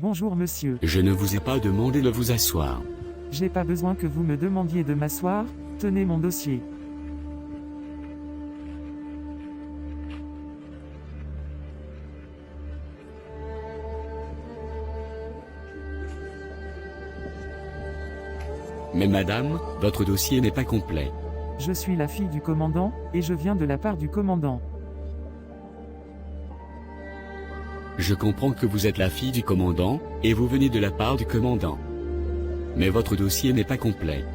Bonjour monsieur. Je ne vous ai pas demandé de vous asseoir. J'ai pas besoin que vous me demandiez de m'asseoir, tenez mon dossier. Mais madame, votre dossier n'est pas complet. Je suis la fille du commandant, et je viens de la part du commandant. Je comprends que vous êtes la fille du commandant, et vous venez de la part du commandant. Mais votre dossier n'est pas complet.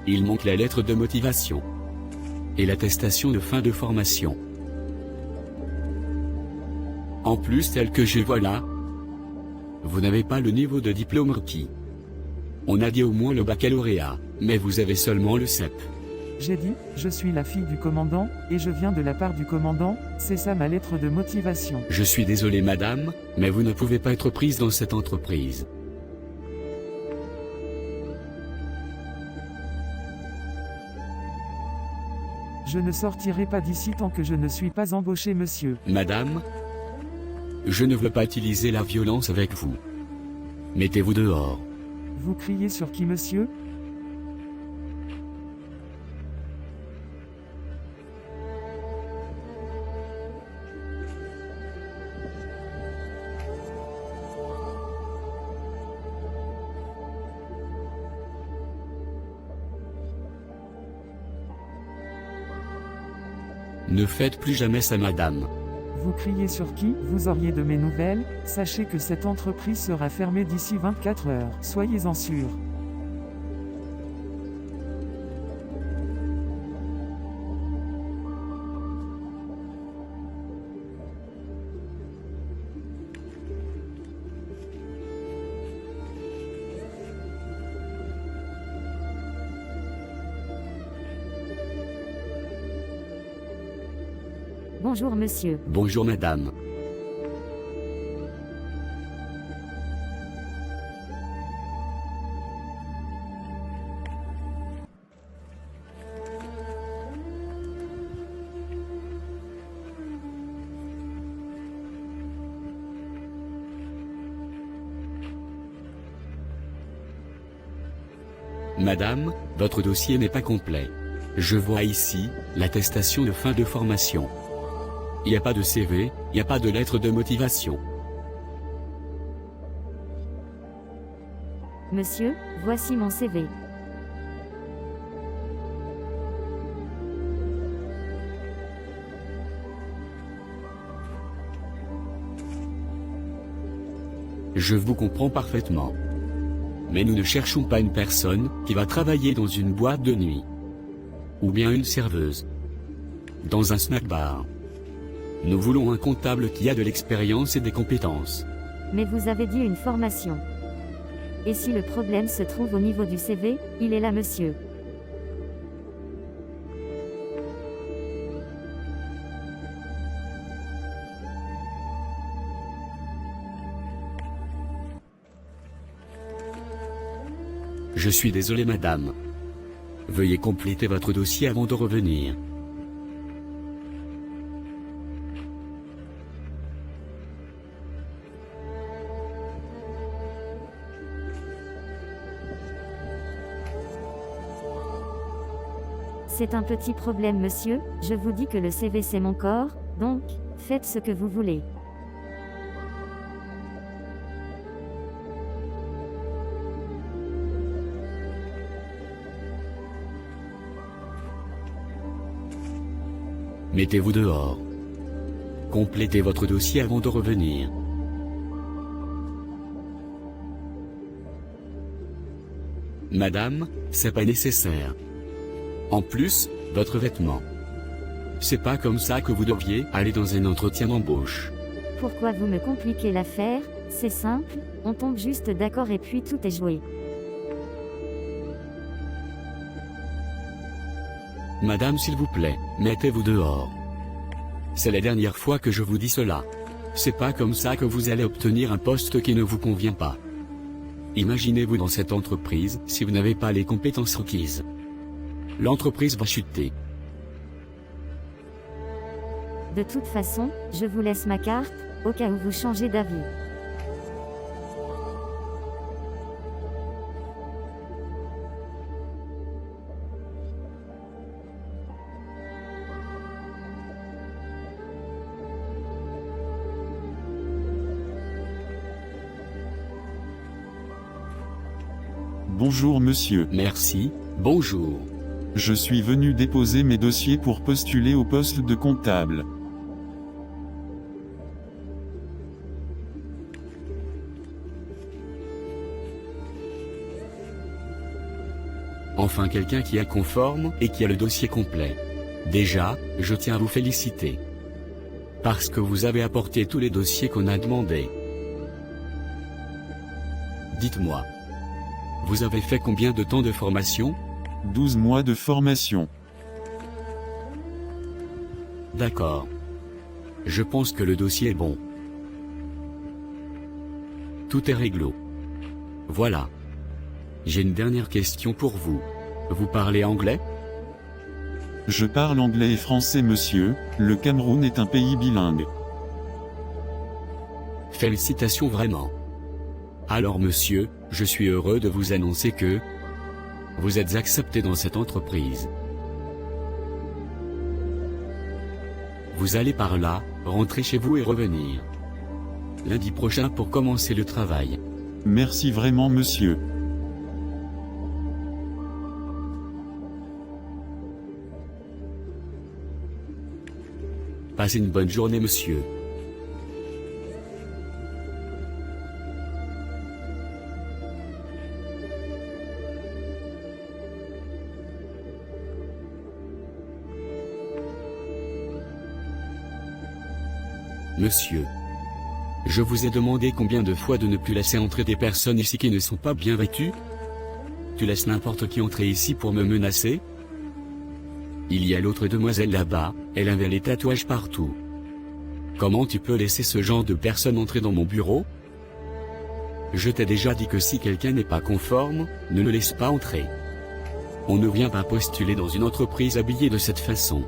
Il manque la lettre de motivation. Et l'attestation de fin de formation. En plus, tel que je vois là, vous n'avez pas le niveau de diplôme requis. On a dit au moins le baccalauréat, mais vous avez seulement le CEP. J'ai dit, je suis la fille du commandant, et je viens de la part du commandant, c'est ça ma lettre de motivation. Je suis désolé madame, mais vous ne pouvez pas être prise dans cette entreprise. Je ne sortirai pas d'ici tant que je ne suis pas embauché monsieur. Madame, je ne veux pas utiliser la violence avec vous. Mettez-vous dehors. Vous criez sur qui monsieur? Ne faites plus jamais ça madame. Vous criez sur qui? Vous auriez de mes nouvelles? Sachez que cette entreprise sera fermée d'ici 24 heures, soyez-en sûrs. Bonjour monsieur. Bonjour madame. Madame, votre dossier n'est pas complet. Je vois ici, l'attestation de fin de formation. Il n'y a pas de CV, il n'y a pas de lettre de motivation. Monsieur, voici mon CV. Je vous comprends parfaitement. Mais nous ne cherchons pas une personne qui va travailler dans une boîte de nuit. Ou bien une serveuse. Dans un snack bar. Nous voulons un comptable qui a de l'expérience et des compétences. Mais vous avez dit une formation. Et si le problème se trouve au niveau du CV, il est là monsieur. Je suis désolé madame. Veuillez compléter votre dossier avant de revenir. C'est un petit problème monsieur, je vous dis que le CV c'est mon corps, donc, faites ce que vous voulez. Mettez-vous dehors. Complétez votre dossier avant de revenir. Madame, c'est pas nécessaire. En plus, votre vêtement. C'est pas comme ça que vous devriez aller dans un entretien d'embauche. Pourquoi vous me compliquez l'affaire? C'est simple, on tombe juste d'accord et puis tout est joué. Madame s'il vous plaît, mettez-vous dehors. C'est la dernière fois que je vous dis cela. C'est pas comme ça que vous allez obtenir un poste qui ne vous convient pas. Imaginez-vous dans cette entreprise si vous n'avez pas les compétences requises. L'entreprise va chuter. De toute façon, je vous laisse ma carte, au cas où vous changez d'avis. Bonjour monsieur. Merci, bonjour. Je suis venu déposer mes dossiers pour postuler au poste de comptable. Enfin quelqu'un qui est conforme et qui a le dossier complet. Déjà, je tiens à vous féliciter. Parce que vous avez apporté tous les dossiers qu'on a demandés. Dites-moi. Vous avez fait combien de temps de formation? 12 mois de formation. D'accord. Je pense que le dossier est bon. Tout est réglo. Voilà. J'ai une dernière question pour vous. Vous parlez anglais? Je parle anglais et français monsieur, le Cameroun est un pays bilingue. Félicitations vraiment. Alors monsieur, je suis heureux de vous annoncer que vous êtes accepté dans cette entreprise. Vous allez par là, rentrer chez vous et revenir lundi prochain pour commencer le travail. Merci vraiment monsieur. Passez une bonne journée monsieur. Monsieur. Je vous ai demandé combien de fois de ne plus laisser entrer des personnes ici qui ne sont pas bien vêtues? Tu laisses n'importe qui entrer ici pour me menacer? Il y a l'autre demoiselle là-bas, elle avait les tatouages partout. Comment tu peux laisser ce genre de personnes entrer dans mon bureau? Je t'ai déjà dit que si quelqu'un n'est pas conforme, ne le laisse pas entrer. On ne vient pas postuler dans une entreprise habillée de cette façon.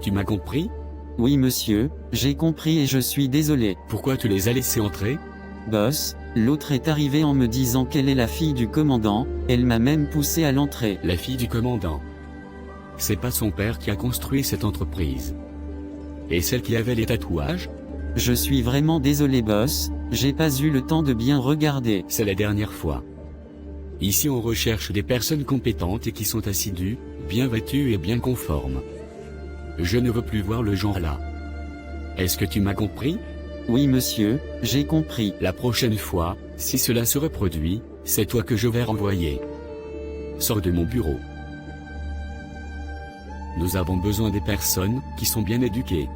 Tu m'as compris? Oui monsieur, j'ai compris et je suis désolé. Pourquoi tu les as laissés entrer? Boss, l'autre est arrivée en me disant qu'elle est la fille du commandant, elle m'a même poussé à l'entrée. La fille du commandant. C'est pas son père qui a construit cette entreprise. Et celle qui avait les tatouages? Je suis vraiment désolé boss, j'ai pas eu le temps de bien regarder. C'est la dernière fois. Ici on recherche des personnes compétentes et qui sont assidues, bien vêtues et bien conformes. Je ne veux plus voir le genre là. Est-ce que tu m'as compris? Oui monsieur, j'ai compris. La prochaine fois, si cela se reproduit, c'est toi que je vais renvoyer. Sors de mon bureau. Nous avons besoin des personnes qui sont bien éduquées.